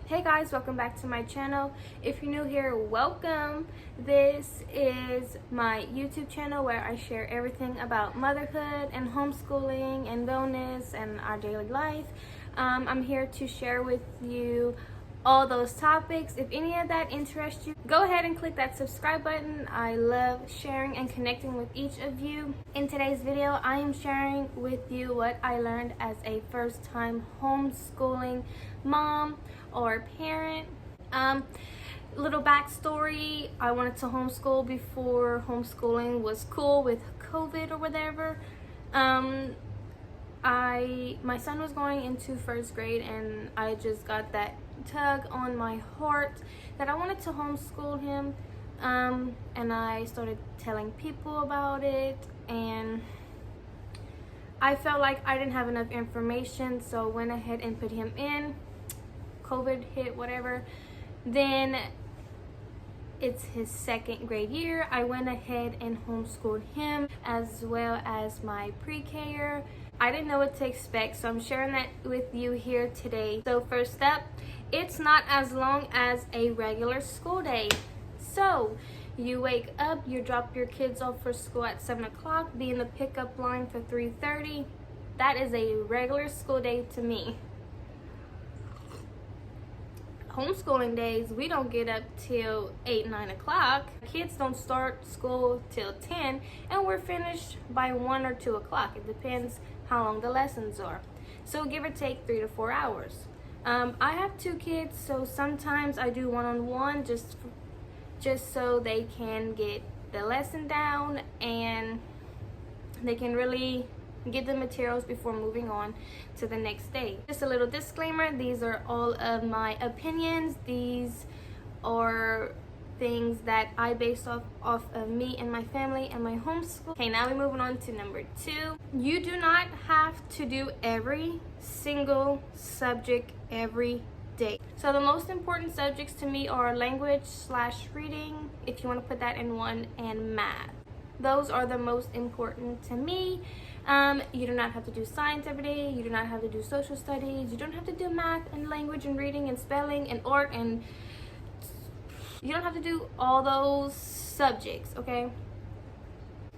Hey guys, welcome back to my channel. If you're new here, welcome. This is my YouTube channel where I share everything about motherhood and homeschooling and wellness and our daily life. I'm here to share with you all those topics. If any of that interests you, go ahead and click that subscribe button. I love sharing and connecting with each of you. In today's video, I am sharing with you what I learned as a first-time homeschooling mom or parent. Little backstory: I wanted to homeschool before homeschooling was cool with COVID or whatever. My son was going into first grade and I just got that tug on my heart that I wanted to homeschool him, and I started telling people about it, and I felt like I didn't have enough information, so went ahead and put him in. COVID hit, whatever. Then it's his second grade year. I went ahead and homeschooled him as well as my pre-K. I didn't know what to expect, so I'm sharing that with you here today. So first up, it's not as long as a regular school day. So you wake up, you drop your kids off for school at 7 o'clock, be in the pickup line for 3:30. That is a regular school day to me. Homeschooling days, we don't get up till 8-9 o'clock. Kids don't start school till 10, and we're finished by 1 or 2 o'clock. It depends how long the lessons are. So give or take 3 to 4 hours. I have 2 kids, so sometimes I do one-on-one just so they can get the lesson down and they can really get the materials before moving on to the next day. Just a little disclaimer, these are all of my opinions. These are things that I based off of me and my family and my homeschool. Okay, now we're moving on to number 2. You do not have to do every single subject every day. So the most important subjects to me are language/reading, if you want to put that in one, and math. Those are the most important to me. You do not have to do science every day. You do not have to do social studies. You don't have to do math and language and reading and spelling and art, and you don't have to do all those subjects, okay?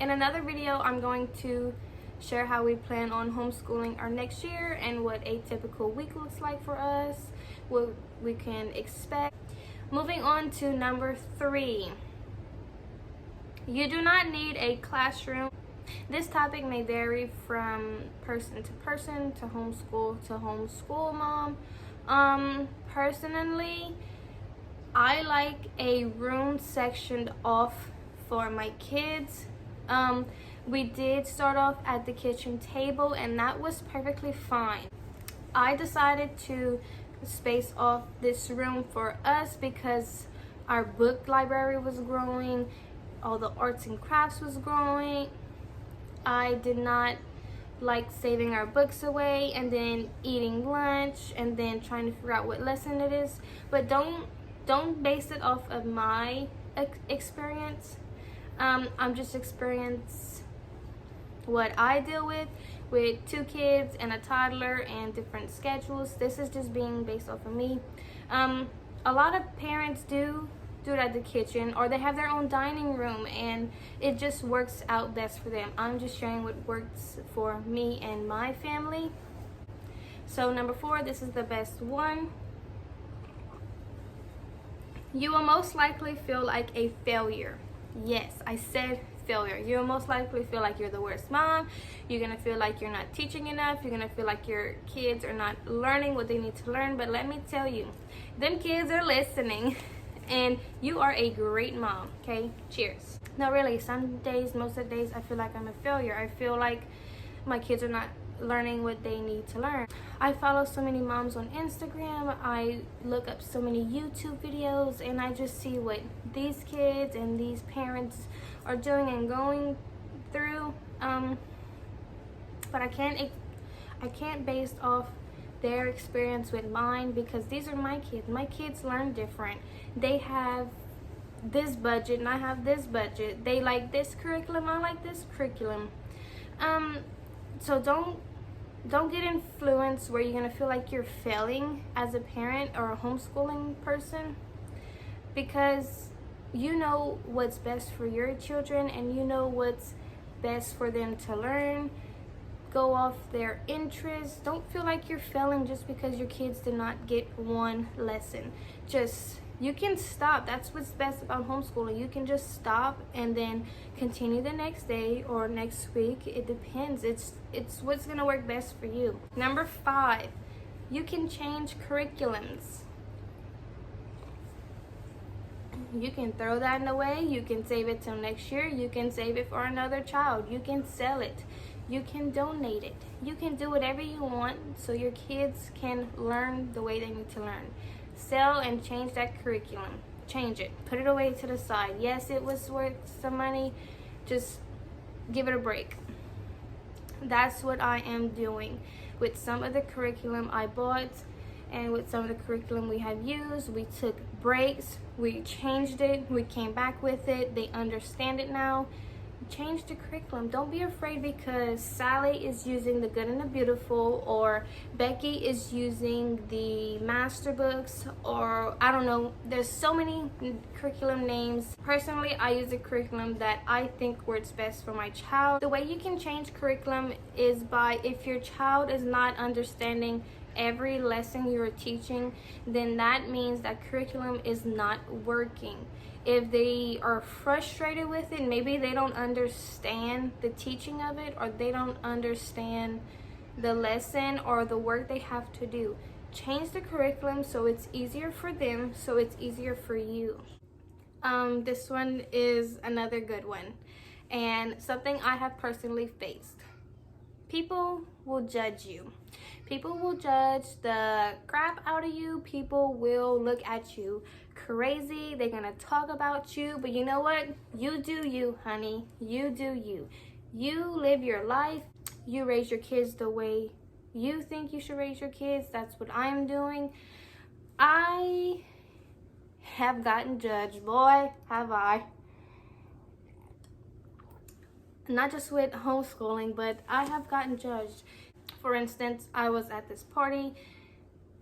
In another video, I'm going to share how we plan on homeschooling our next year and what a typical week looks like for us, what we can expect. Moving on to number 3. You do not need a classroom. This topic may vary from person to person, to homeschool mom. Personally, I like a room sectioned off for my kids. We did start off at the kitchen table, and that was perfectly fine. I decided to space off this room for us because our book library was growing, all the arts and crafts was growing. I did not like saving our books away and then eating lunch and then trying to figure out what lesson it is. But don't base it off of my experience. I'm just experience what I deal with 2 kids and a toddler and different schedules. This is just being based off of me. A lot of parents do it at the kitchen, or they have their own dining room, and it just works out best for them. I'm just sharing what works for me and my family. So number 4, this is the best one. You will most likely feel like a failure. Yes, I said failure. You'll most likely feel like you're the worst mom. You're gonna feel like you're not teaching enough. You're gonna feel like your kids are not learning what they need to learn. But let me tell you, them kids are listening. And you are a great mom, okay? Cheers. No, really, some days, most of the days, I feel like I'm a failure. I feel like my kids are not learning what they need to learn. I follow so many moms on Instagram. I look up so many YouTube videos, and I just see what these kids and these parents are doing and going through. But I can't base off their experience with mine, because these are my kids. My kids learn different. They have this budget and I have this budget. They like this curriculum, I like this curriculum. So don't get influenced where you're gonna feel like you're failing as a parent or a homeschooling person, because you know what's best for your children and you know what's best for them to learn. Go off their interests. Don't feel like you're failing just because your kids did not get one lesson. You can stop. That's what's best about homeschooling. You can just stop and then continue the next day or next week. It depends. It's what's gonna work best for you. Number 5, you can change curriculums. You can throw that away. You can save it till next year. You can save it for another child. You can sell it. You can donate it. You can do whatever you want so your kids can learn the way they need to learn. Sell and change that curriculum. Change it. Put it away to the side. Yes, it was worth some money. Just give it a break. That's what I am doing with some of the curriculum I bought, and with some of the curriculum we have used. We took breaks. We changed it. We came back with it. They understand it now. Change the curriculum. Don't be afraid because Sally is using the Good and the Beautiful, or Becky is using the master books, or I don't know. There's so many curriculum names. Personally, I use a curriculum that I think works best for my child. The way you can change curriculum is by, if your child is not understanding every lesson you're teaching, then that means that curriculum is not working. If they are frustrated with it, maybe they don't understand the teaching of it, or they don't understand the lesson or the work they have to do. Change the curriculum so it's easier for them, so it's easier for you. This one is another good one, and something I have personally faced. People will judge you. People will judge the crap out of you. People will look at you crazy. They're gonna talk about you, but you know what? You do you, honey. You do you. You live your life. You raise your kids the way you think you should raise your kids. That's what I'm doing. I have gotten judged, boy, have I. Not just with homeschooling, but I have gotten judged. For instance, I was at this party.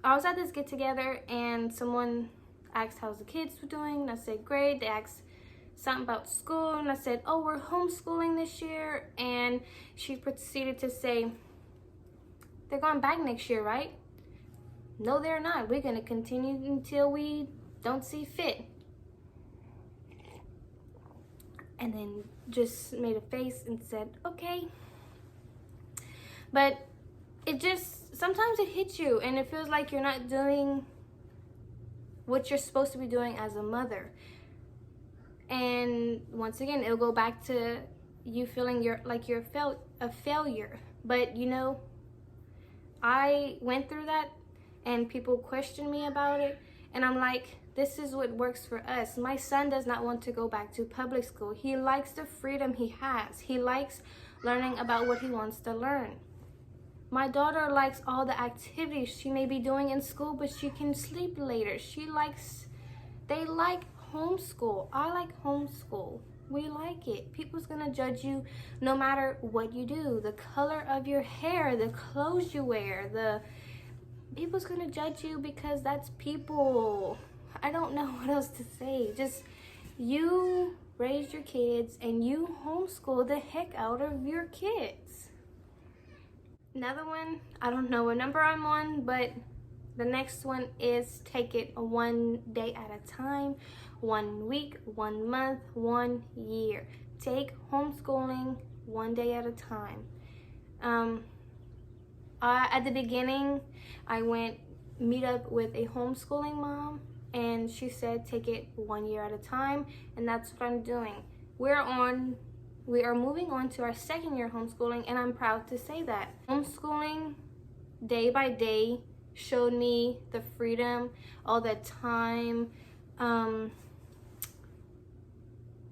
I was at this get together and someone asked how's the kids were doing, and I said great. They asked something about school, and I said, oh, we're homeschooling this year. And she proceeded to say, they're going back next year, right? No, they're not. We're gonna continue until we don't see fit. And then just made a face and said, okay. But it just, sometimes it hits you and it feels like you're not doing what you're supposed to be doing as a mother. And once again, it'll go back to you feeling you're a failure. But you know, I went through that and people questioned me about it, and I'm like, this is what works for us. My son does not want to go back to public school. He likes the freedom he has. He likes learning about what he wants to learn. My daughter likes all the activities she may be doing in school, but she can sleep later. They like homeschool. I like homeschool. We like it. People's gonna judge you no matter what you do. The color of your hair, the clothes you wear, people's gonna judge you because that's people. I don't know what else to say. Just you raise your kids and you homeschool the heck out of your kids. Another one, I don't know what number I'm on, but the next one is take it one day at a time, 1 week, 1 month, 1 year. Take homeschooling one day at a time. At the beginning, I went meet up with a homeschooling mom, and she said take it 1 year at a time, and that's what I'm doing. We are moving on to our 2nd year homeschooling, and I'm proud to say that. Homeschooling day by day showed me the freedom, all the time,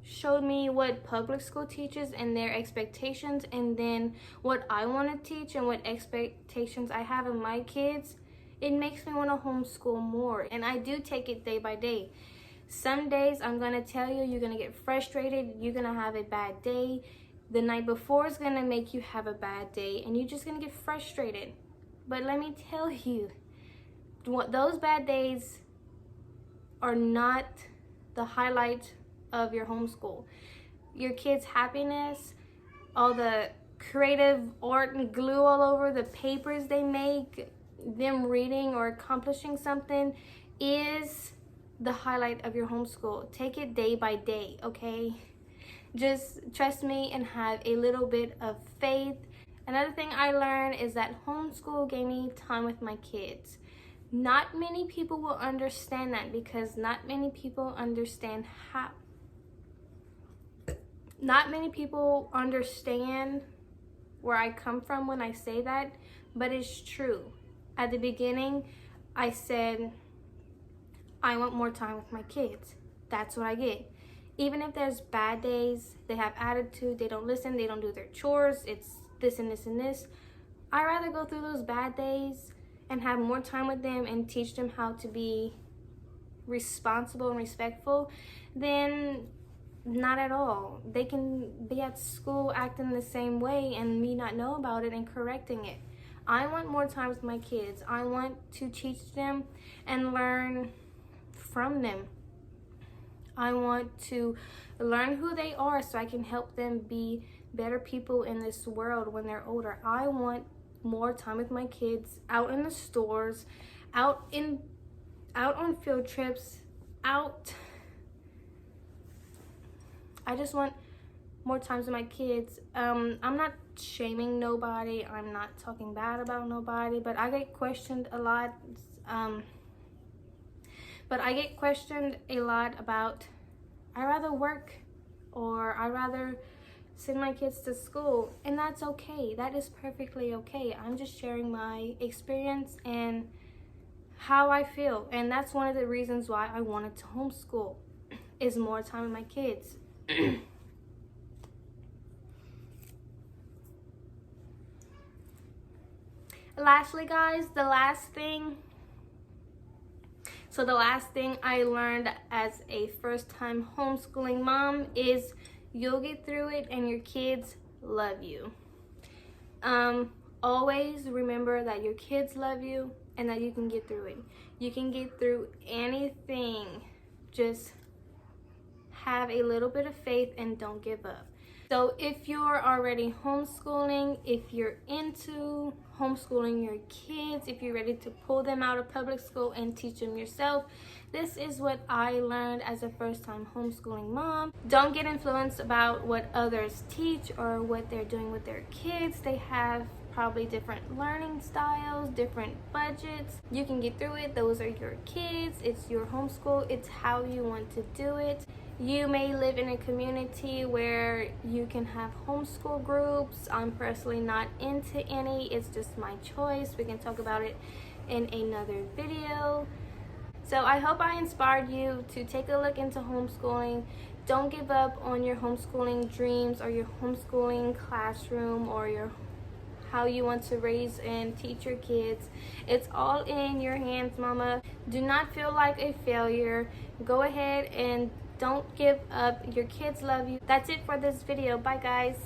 showed me what public school teaches and their expectations, and then what I want to teach and what expectations I have in my kids. It makes me want to homeschool more, and I do take it day by day. Some days I'm gonna tell you, you're gonna get frustrated, you're gonna have a bad day, The night before is gonna make you have a bad day and you're just gonna get frustrated. But let me tell you, those bad days are not the highlight of your homeschool. Your kids' happiness, all the creative art and glue all over the papers they make, them reading or accomplishing something is the highlight of your homeschool. Take it day by day, okay? Just trust me and have a little bit of faith. Another thing I learned is that homeschool gave me time with my kids. Not many people will understand that because not many people understand where I come from when I say that, but it's true. At the beginning, I said, I want more time with my kids. That's what I get. Even if there's bad days, they have attitude, they don't listen, they don't do their chores, it's this and this and this. I'd rather go through those bad days and have more time with them and teach them how to be responsible and respectful than not at all. They can be at school acting the same way and me not know about it and correcting it. I want more time with my kids. I want to teach them and learn from them. I want to learn who they are so I can help them be better people in this world when they're older. I want more time with my kids out in the stores, out on field trips, I just want more times with my kids. I'm not shaming nobody. I'm not talking bad about nobody, but I get questioned a lot. About I rather work or I rather send my kids to school, and that's okay. That is perfectly okay. I'm just sharing my experience and how I feel, and that's one of the reasons why I wanted to homeschool, is more time with my kids. Lastly, guys, the last thing I learned as a first-time homeschooling mom is you'll get through it and your kids love you. Always remember that your kids love you and that you can get through it. You can get through anything. Just have a little bit of faith and don't give up. So if you're already homeschooling, if you're into homeschooling your kids, if you're ready to pull them out of public school and teach them yourself, this is what I learned as a first-time homeschooling mom. Don't get influenced about what others teach or what they're doing with their kids. They have probably different learning styles, different budgets. You can get through it. Those are your kids. It's your homeschool. It's how you want to do it. You may live in a community where you can have homeschool groups. I'm personally not into any. It's just my choice. We can talk about it in another video. So I hope I inspired you to take a look into homeschooling. Don't give up on your homeschooling dreams or your homeschooling classroom or how you want to raise and teach your kids. It's all in your hands, mama. Do not feel like a failure. Go ahead and don't give up. Your kids love you. That's it for this video. Bye, guys.